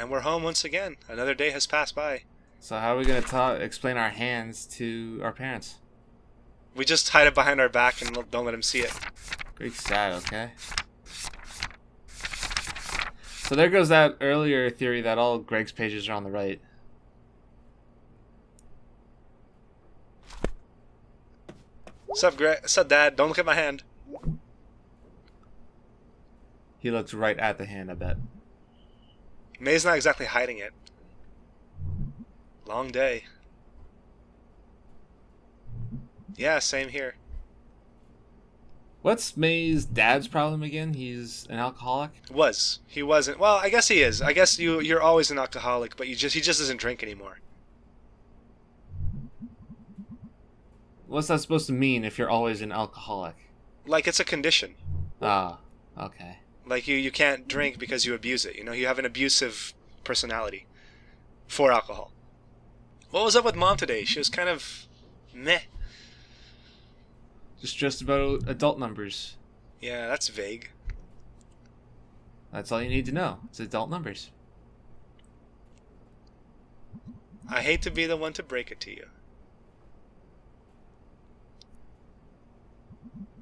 And we're home once again. Another day has passed by. So how are we gonna explain our hands to our parents? We just hide it behind our back and don't let them see it. Very sad, okay? So there goes that earlier theory that all Greg's pages are on the right. What's up, Greg? What's up, Dad? Don't look at my hand. He looks right at the hand, I bet. May's not exactly hiding it. Long day. Yeah, same here. What's May's dad's problem again? He's an alcoholic? Was. He wasn't. Well, I guess he is. I guess you're always an alcoholic, but he just doesn't drink anymore. What's that supposed to mean if you're always an alcoholic? Like it's a condition. Ah, okay. Like you can't drink because you abuse it. You know, you have an abusive personality for alcohol. What was up with Mom today? She was kind of meh. Just stressed about adult numbers. Yeah, that's vague. That's all you need to know. It's adult numbers. I hate to be the one to break it to you,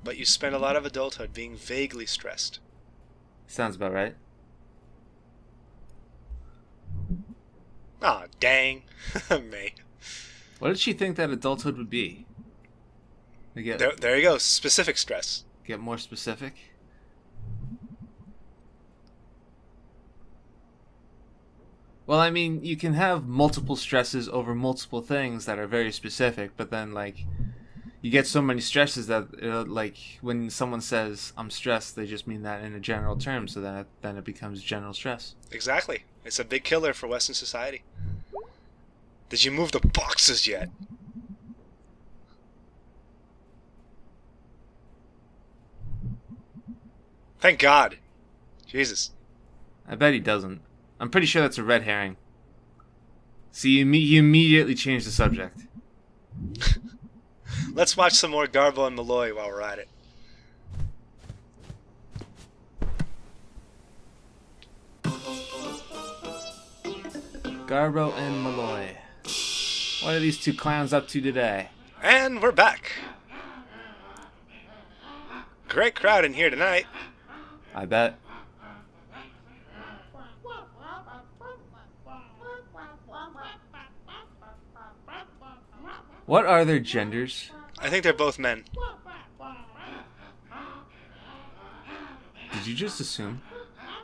but you spend a lot of adulthood being vaguely stressed. Sounds about right. Aw, dang. May. What did she think that adulthood would be? There you go. Specific stress. Get more specific? Well, I mean, you can have multiple stresses over multiple things that are very specific, but then, like, you get so many stresses that, like, when someone says, I'm stressed, they just mean that in a general term, so that then it becomes general stress. Exactly. It's a big killer for Western society. Did you move the boxes yet? Thank God. Jesus. I bet he doesn't. I'm pretty sure that's a red herring. See, you immediately changed the subject. Let's watch some more Garbo and Malloy while we're at it. Garbo and Malloy. What are these two clowns up to today? And we're back. Great crowd in here tonight. I bet. What are their genders? I think they're both men. Did you just assume?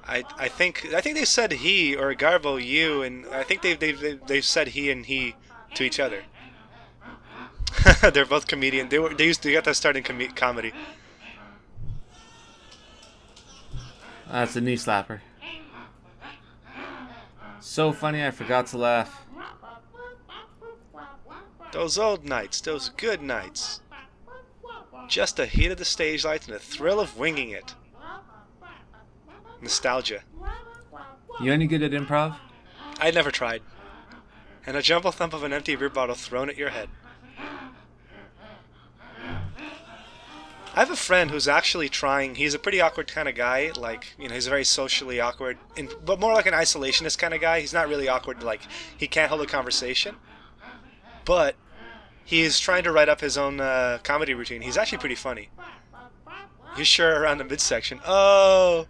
I think they said he or Garbo you, and I think they've said he and he to each other. They're both comedian. They got that start in comedy. That's a knee slapper. So funny I forgot to laugh. Those old nights, those good nights. Just the heat of the stage lights and the thrill of winging it. Nostalgia. You any good at improv? I never tried. And a jumble thump of an empty beer bottle thrown at your head. I have a friend who's actually trying. He's a pretty awkward kind of guy. Like, you know, he's very socially awkward, but more like an isolationist kind of guy. He's not really awkward. Like, he can't hold a conversation. But he's trying to write up his own comedy routine. He's actually pretty funny. He's sure around the midsection. Oh,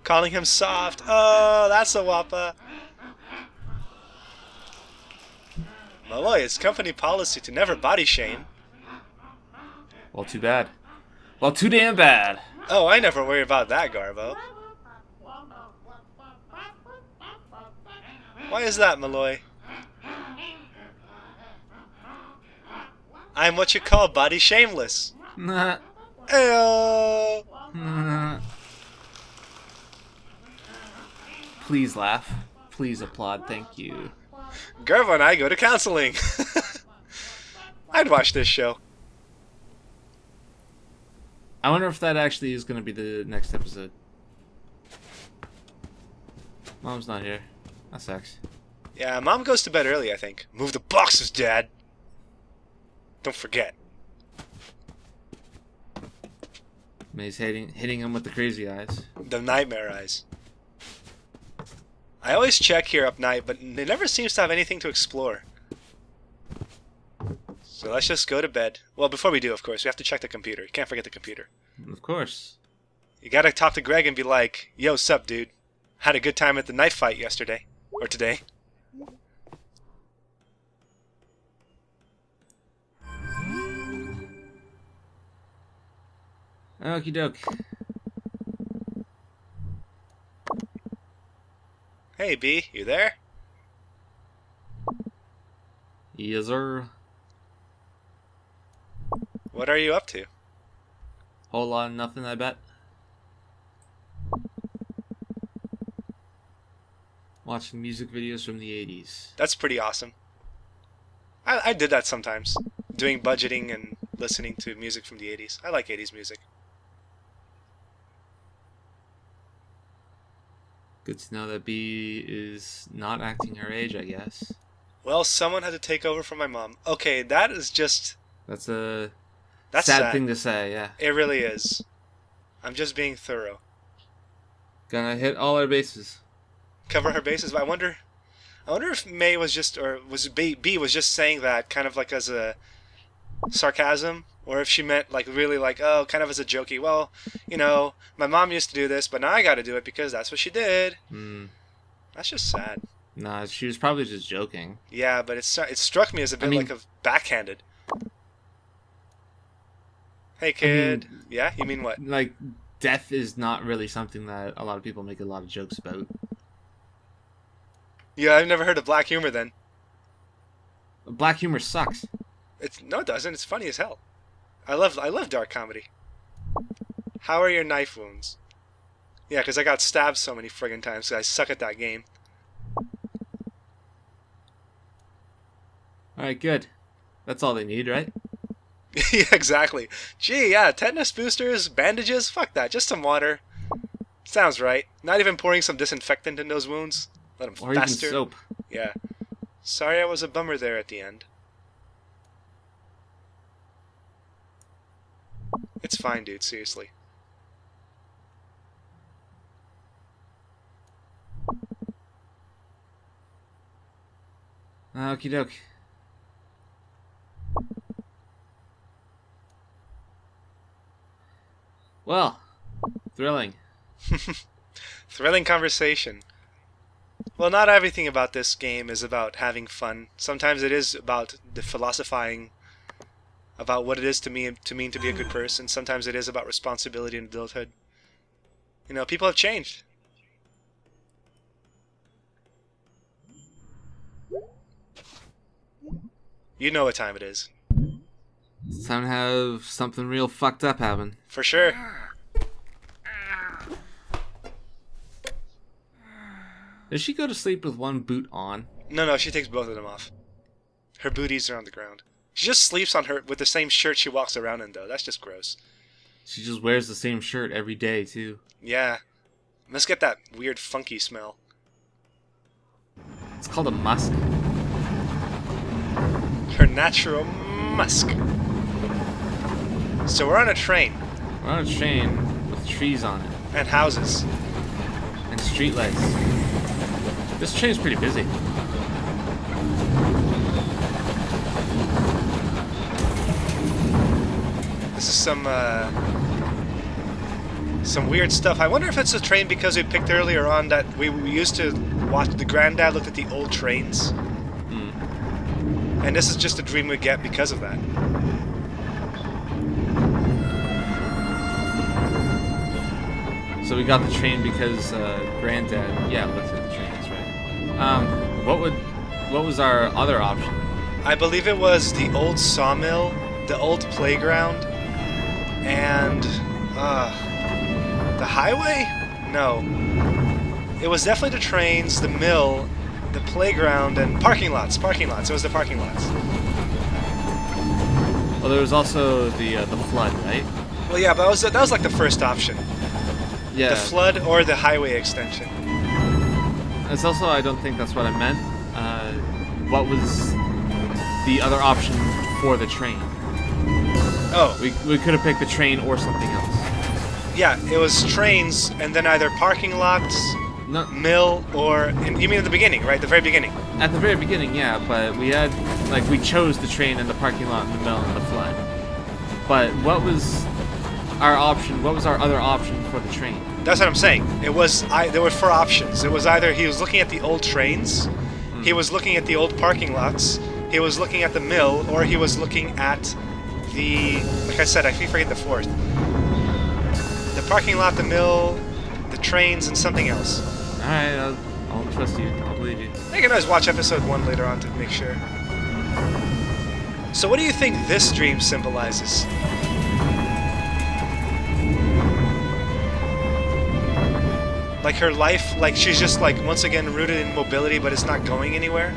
calling him soft. Oh, that's a wappa. Malloy, it's company policy to never body shame. Well, too bad. Well, too damn bad. Oh, I never worry about that, Garbo. Why is that, Malloy? I'm what you call body shameless. Nah. Ayo. Nah. Please laugh. Please applaud. Thank you. Garbo and I go to counseling. I'd watch this show. I wonder if that actually is going to be the next episode. Mom's not here. That sucks. Yeah, Mom goes to bed early, I think. Move the boxes, Dad. Don't forget. May's hitting him with the crazy eyes. The nightmare eyes. I always check here up night, but it never seems to have anything to explore. So let's just go to bed. Well, before we do, of course, we have to check the computer. You can't forget the computer. Of course. You gotta talk to Greg and be like, yo, sup, dude? Had a good time at the knife fight yesterday. Or today. Okie doke. Hey, B, you there? Yes, sir. What are you up to? Whole lot of nothing, I bet. Watching music videos from the 80s. That's pretty awesome. I did that sometimes. Doing budgeting and listening to music from the 80s. I like 80s music. Good to know that B is not acting her age, I guess. Well, someone had to take over for my mom. Okay, that is just... That's a That's sad thing to say, yeah. It really is. I'm just being thorough. Gonna hit all our bases. Cover her bases, but I wonder if May was just, or was B was just saying that kind of like as a sarcasm, or if she meant like really like, oh, kind of as a jokey, well, you know, my mom used to do this, but now I gotta do it because that's what she did. That's just sad. Nah, she was probably just joking. Yeah, but it struck me as a bit like a backhanded. Hey kid. Yeah, you mean what? Like, death is not really something that a lot of people make a lot of jokes about. Yeah, I've never heard of black humor then. Black humor sucks. No, it doesn't. It's funny as hell. I love dark comedy. How are your knife wounds? Yeah, because I got stabbed so many friggin' times because I suck at that game. Alright, good. That's all they need, right? Yeah, exactly. Gee, yeah, tetanus boosters, bandages, fuck that. Just some water. Sounds right. Not even pouring some disinfectant in those wounds. Let them Or fester. even soap. Yeah. Sorry I was a bummer there at the end. It's fine, dude, seriously. Okie doke. Well, thrilling. Thrilling conversation. Well, not everything about this game is about having fun. Sometimes it is about the philosophizing about what it is to mean to be a good person. Sometimes it is about responsibility and adulthood. You know, people have changed. You know what time it is. It's time to have something real fucked up happen. For sure. Does she go to sleep with one boot on? No, she takes both of them off. Her booties are on the ground. She just sleeps on her with the same shirt she walks around in, though. That's just gross. She just wears the same shirt every day, too. Yeah. Must get that weird funky smell. It's called a musk. Her natural musk. So we're on a train. We're on a train with trees on it. And houses. And streetlights. This train's pretty busy. This is some weird stuff. I wonder if it's a train because we picked earlier on that we used to watch, the granddad looked at the old trains. And this is just a dream we get because of that. So we got the train because Granddad, looked at the trains, right? What was our other option? I believe it was the old sawmill, the old playground, and the highway? No. It was definitely the trains, the mill, the playground, and parking lots. It was the parking lots. Well, there was also the flood, right? Well, yeah, but that was like the first option. Yeah. The flood or the highway extension. It's also, I don't think that's what I meant. What was the other option for the train? Oh. We could have picked the train or something else. Yeah, it was trains and then either parking lots No. mill, or you mean at the beginning, right? The very beginning. At the very beginning, yeah, but we chose the train in the parking lot in the mill in the flood. But what was our option? What was our other option for the train? That's what I'm saying. There were 4 options. It was either he was looking at the old trains, he was looking at the old parking lots, he was looking at the mill, or he was looking at like I said, I forget the 4th. The parking lot, the mill, the trains, and something else. Alright, I'll trust you. I'll believe you. I can always watch episode 1 later on to make sure. So what do you think this dream symbolizes? Like her life, like she's just like once again rooted in mobility, but it's not going anywhere?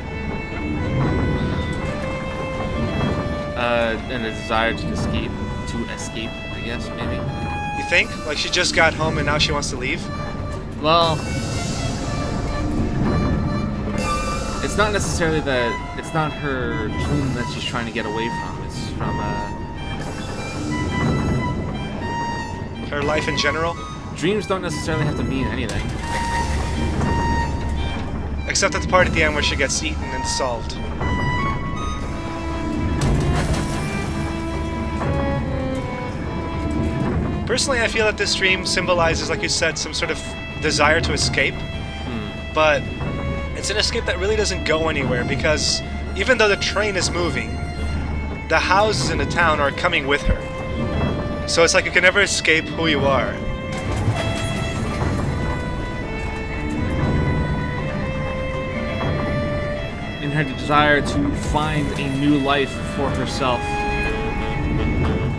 And a desire to escape, I guess, maybe. You think? Like she just got home and now she wants to leave? Well, it's not necessarily that, it's not her home that she's trying to get away from. It's from, her life in general? Dreams don't necessarily have to mean anything. Except at the part at the end where she gets eaten and solved. Personally, I feel that this dream symbolizes, like you said, some sort of desire to escape. But it's an escape that really doesn't go anywhere, because even though the train is moving, the houses in the town are coming with her. So it's like you can never escape who you are. In her desire to find a new life for herself,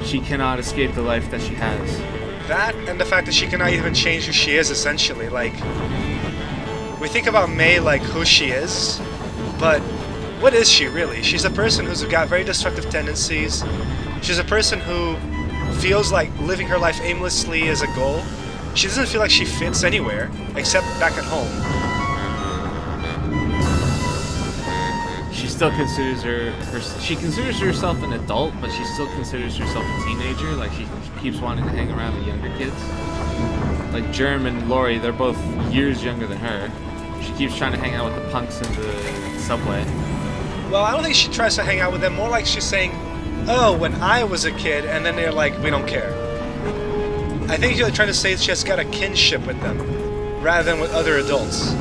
she cannot escape the life that she has. That, and the fact that she cannot even change who she is, essentially. Like, we think about May like who she is, but what is she really? She's a person who's got very destructive tendencies. She's a person who feels like living her life aimlessly is a goal. She doesn't feel like she fits anywhere, except back at home. She still considers she considers herself an adult, but she still considers herself a teenager. Like, she keeps wanting to hang around with younger kids. Like Germ and Lori, they're both years younger than her. She keeps trying to hang out with the punks in the subway. Well, I don't think she tries to hang out with them. More like she's saying, oh, when I was a kid, and then they're like, we don't care. I think she's trying to say she has got a kinship with them, rather than with other adults.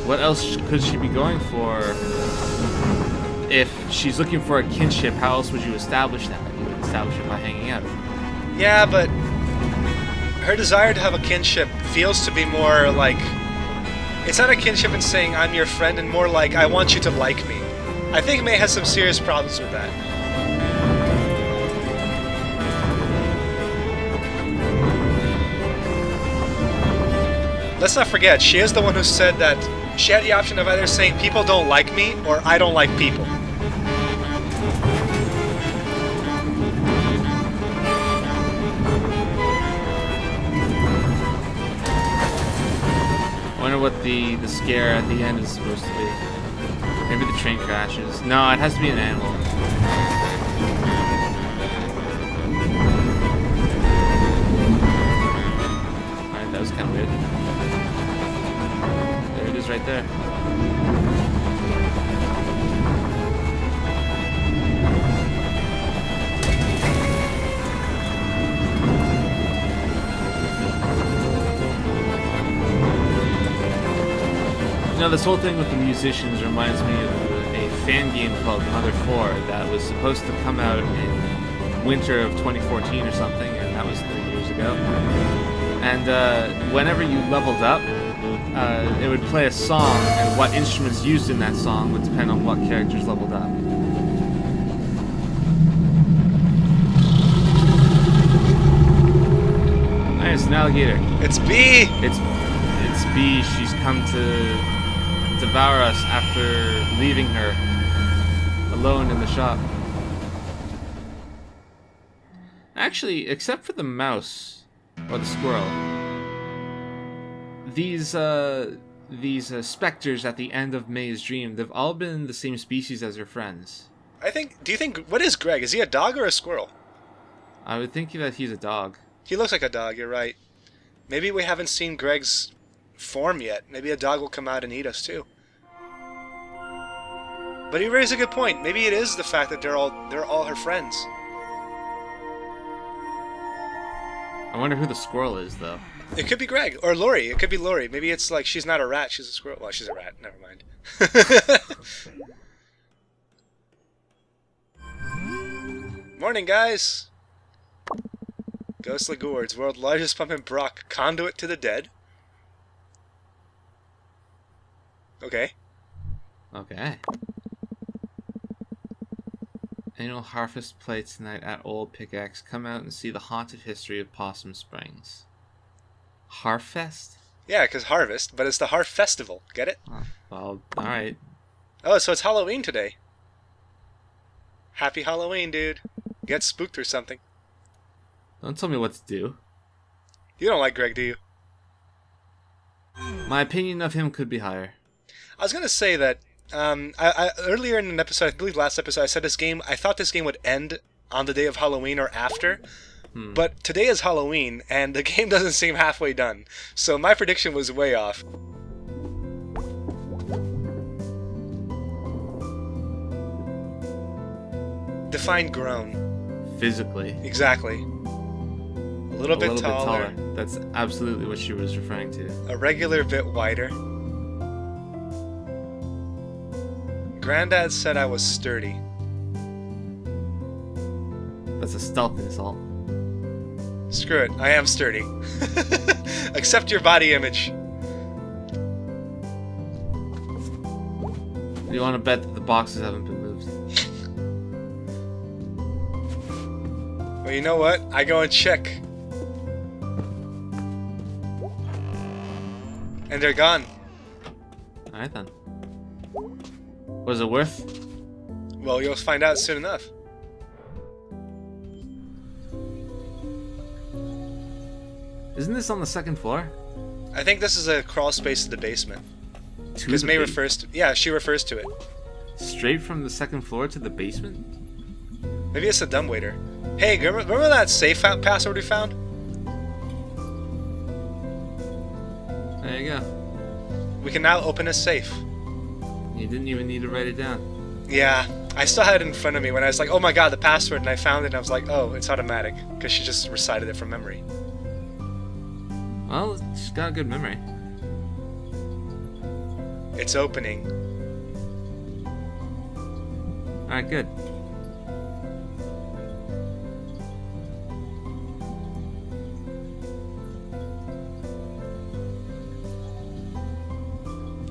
What else could she be going for? If she's looking for a kinship, how else would you establish that? You would establish it by hanging out. Yeah, but her desire to have a kinship feels to be more like... It's not a kinship in saying, I'm your friend, and more like, I want you to like me. I think May has some serious problems with that. Let's not forget, she is the one who said that she had the option of either saying people don't like me or I don't like people. I wonder what the scare at the end is supposed to be. Maybe the train crashes. No, it has to be an animal. Alright, that was kind of weird. There it is right there. You know, this whole thing with the musicians reminds me of a fan game called Mother 4 that was supposed to come out in winter of 2014 or something, and that was 3 years ago. And whenever you leveled up, it would play a song, and what instruments used in that song would depend on what characters leveled up. Hey, it's an alligator. It's B! It's B. She's come to devour us after leaving her alone in the shop. Actually, except for the mouse or the squirrel, these specters at the end of May's dream, they've all been the same species as her friends. Do you think, what is Greg? Is he a dog or a squirrel? I would think that he's a dog. He looks like a dog, you're right. Maybe we haven't seen Greg's form yet. Maybe a dog will come out and eat us too. But he raised a good point. Maybe it is the fact that they're all her friends. I wonder who the squirrel is, though. It could be Greg or Lori. It could be Lori. Maybe it's like she's not a rat, she's a squirrel. Well, she's a rat. Never mind. Morning, guys. Ghostly Gourds, world's largest pumpkin brock, conduit to the dead. Okay. Okay. Annual harvest play tonight at Old Pickaxe. Come out and see the haunted history of Possum Springs. Harfest? Yeah, because harvest, but it's the Harf Festival. Get it? Oh, well, alright. Oh, so it's Halloween today. Happy Halloween, dude. Get spooked or something. Don't tell me what to do. You don't like Greg, do you? My opinion of him could be higher. I was gonna say that I earlier in an episode, I believe last episode, I said I thought this game would end on the day of Halloween or after. But today is Halloween, and the game doesn't seem halfway done. So my prediction was way off. Define grown. Physically. Exactly. A little bit taller. That's absolutely what she was referring to. A regular bit wider. Granddad said I was sturdy. That's a stealth insult. Screw it, I am sturdy. Accept your body image. You want to bet that the boxes haven't been moved? Well, you know what? I go and check. And they're gone. Alright then. Was it worth? Well, you'll find out soon enough. Isn't this on the second floor? I think this is a crawl space to the basement. To Because the May ba- refers to... Yeah, she refers to it. Straight from the second floor to the basement? Maybe it's a dumbwaiter. Hey, remember that safe password we found? There you go. We can now open a safe. You didn't even need to write it down. Yeah, I still had it in front of me when I was like, oh my god, the password, and I found it and I was like, oh, it's automatic. Because she just recited it from memory. Well, she's got a good memory. It's opening. Alright, good.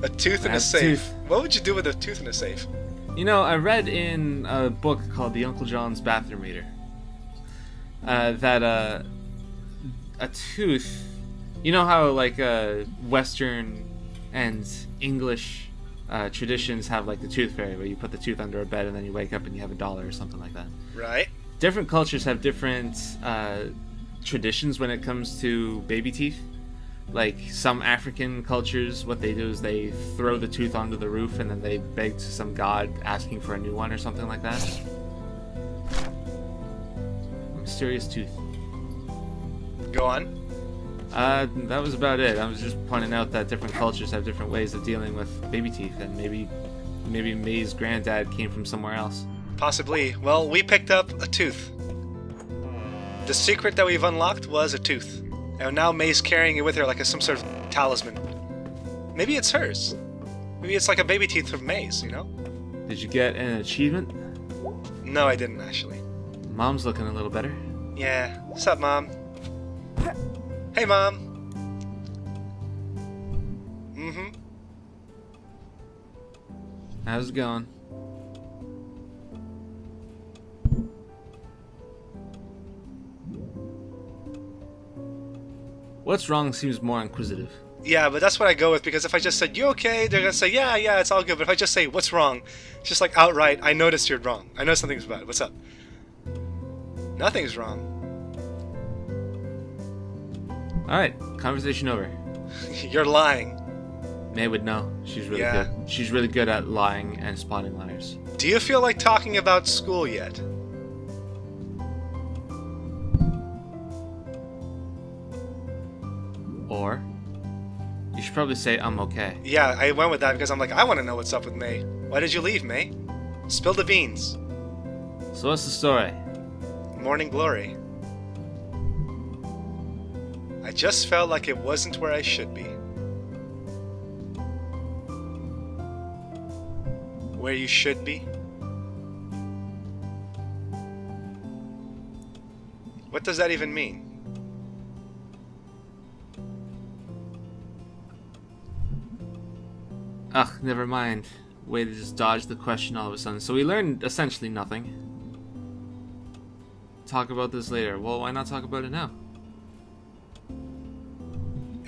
A tooth in a That's safe. tooth. What would you do with a tooth in a safe? You know, I read in a book called The Uncle John's Bathroom Reader that a tooth... You know how, like, Western and English traditions have, like, the tooth fairy, where you put the tooth under a bed and then you wake up and you have $1 or something like that. Right. Different cultures have different traditions when it comes to baby teeth. Like, some African cultures, what they do is they throw the tooth onto the roof and then they beg to some god asking for a new one or something like that. Mysterious tooth. Go on. That was about it. I was just pointing out that different cultures have different ways of dealing with baby teeth, and maybe May's granddad came from somewhere else. Possibly. Well, we picked up a tooth. The secret that we've unlocked was a tooth. And now May's carrying it with her like some sort of talisman. Maybe it's hers. Maybe it's like a baby teeth from May's, you know? Did you get an achievement? No, I didn't actually. Mom's looking a little better. Yeah. What's up, Mom? Hey, Mom. Mm-hmm. How's it going? What's wrong seems more inquisitive. Yeah, but that's what I go with, because if I just said, you okay? They're gonna say, yeah, it's all good. But if I just say, what's wrong? It's just like outright, I noticed you're wrong. I know something's bad. What's up? Nothing's wrong. Alright, conversation over. You're lying. May would know. She's really Yeah. good. She's really good at lying and spotting liars. Do you feel like talking about school yet? Or you should probably say I'm okay. Yeah, I went with that because I'm like, I want to know what's up with May. Why did you leave, May? Spill the beans. So what's the story? Morning glory. I just felt like it wasn't where I should be. Where you should be? What does that even mean? Ugh, never mind. Way to just dodge the question all of a sudden. So we learned essentially nothing. Talk about this later. Well, why not talk about it now?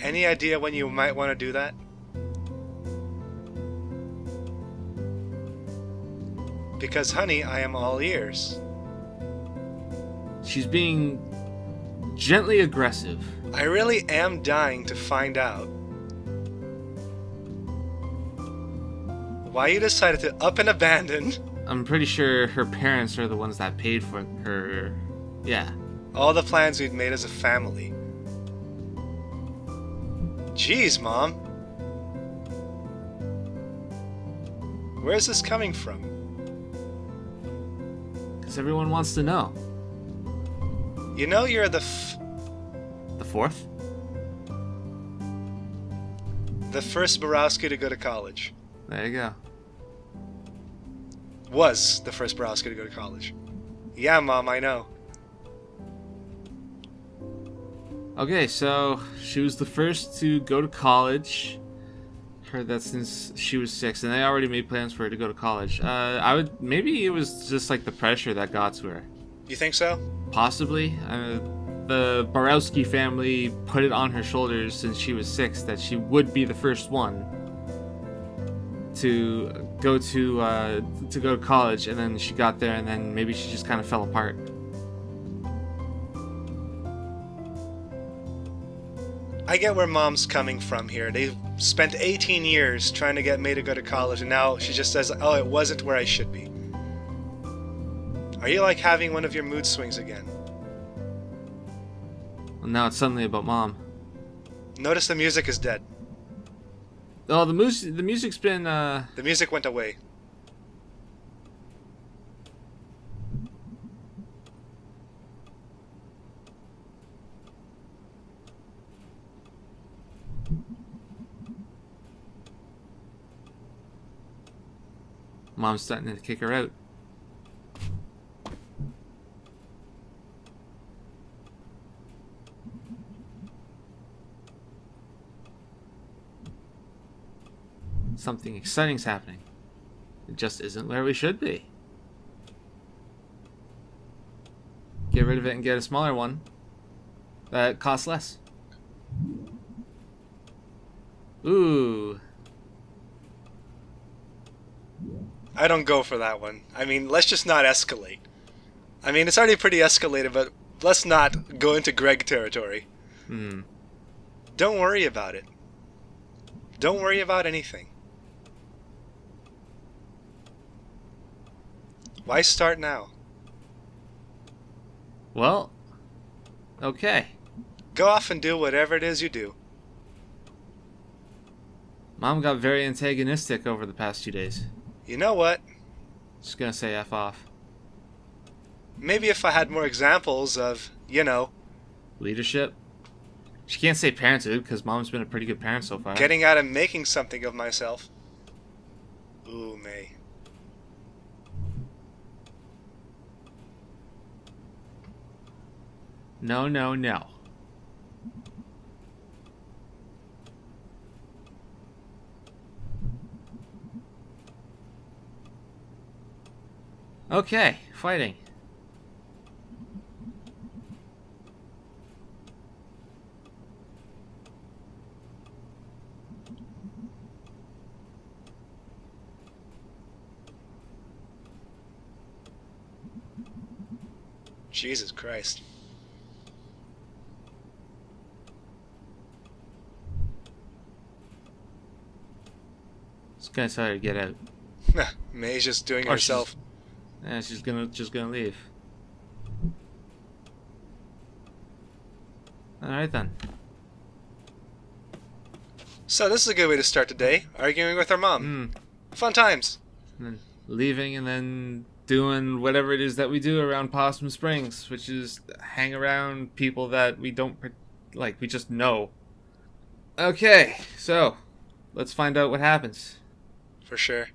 Any idea when you might want to do that? Because, honey, I am all ears. She's being gently aggressive. I really am dying to find out why you decided to up and abandon I'm pretty sure her parents are the ones that paid for her. Yeah. all the plans we'd made as a family. Jeez, Mom. Where's this coming from? Because everyone wants to know. You know you're the fourth? first Borowski to go to college. There you go. Was the first Borowski to go to college. Yeah, Mom, I know. Okay, so she was the first to go to college. Heard that since she was 6, and they already made plans for her to go to college. Maybe it was just like the pressure that got to her. You think so? Possibly. The Borowski family put it on her shoulders since she was 6 that she would be the first one to go to college, and then she got there, and then maybe she just kind of fell apart. I get where Mom's coming from here. They've spent 18 years trying to get May to go to college, and now she just says, oh, it wasn't where I should be. Are you like having one of your mood swings again? Well, now it's suddenly about Mom. Notice the music is dead. Oh, the music's been The music went away. Mom's starting to kick her out. Something exciting's happening. It just isn't where we should be. Get rid of it and get a smaller one that costs less. Ooh. I don't go for that one. I mean, let's just not escalate. I mean, it's already pretty escalated, but let's not go into Greg territory. Don't worry about it. Don't worry about anything. Why start now? Well, okay. Go off and do whatever it is you do. Mom got very antagonistic over the past 2 days. You know what? Just gonna say F off. Maybe if I had more examples of, Leadership? She can't say parenthood because Mom's been a pretty good parent so far. getting out and making something of myself. Ooh, May. No, no, no. Okay, fighting. Jesus Christ. Just gonna tell her to get out. May's just doing it Or herself. Yeah, she's gonna leave. Alright then. So this is a good way to start the day, arguing with our mom. Mm. Fun times. And then leaving and then doing whatever it is that we do around Possum Springs, which is hang around people that we don't like, we just know. Okay, so let's find out what happens. For sure.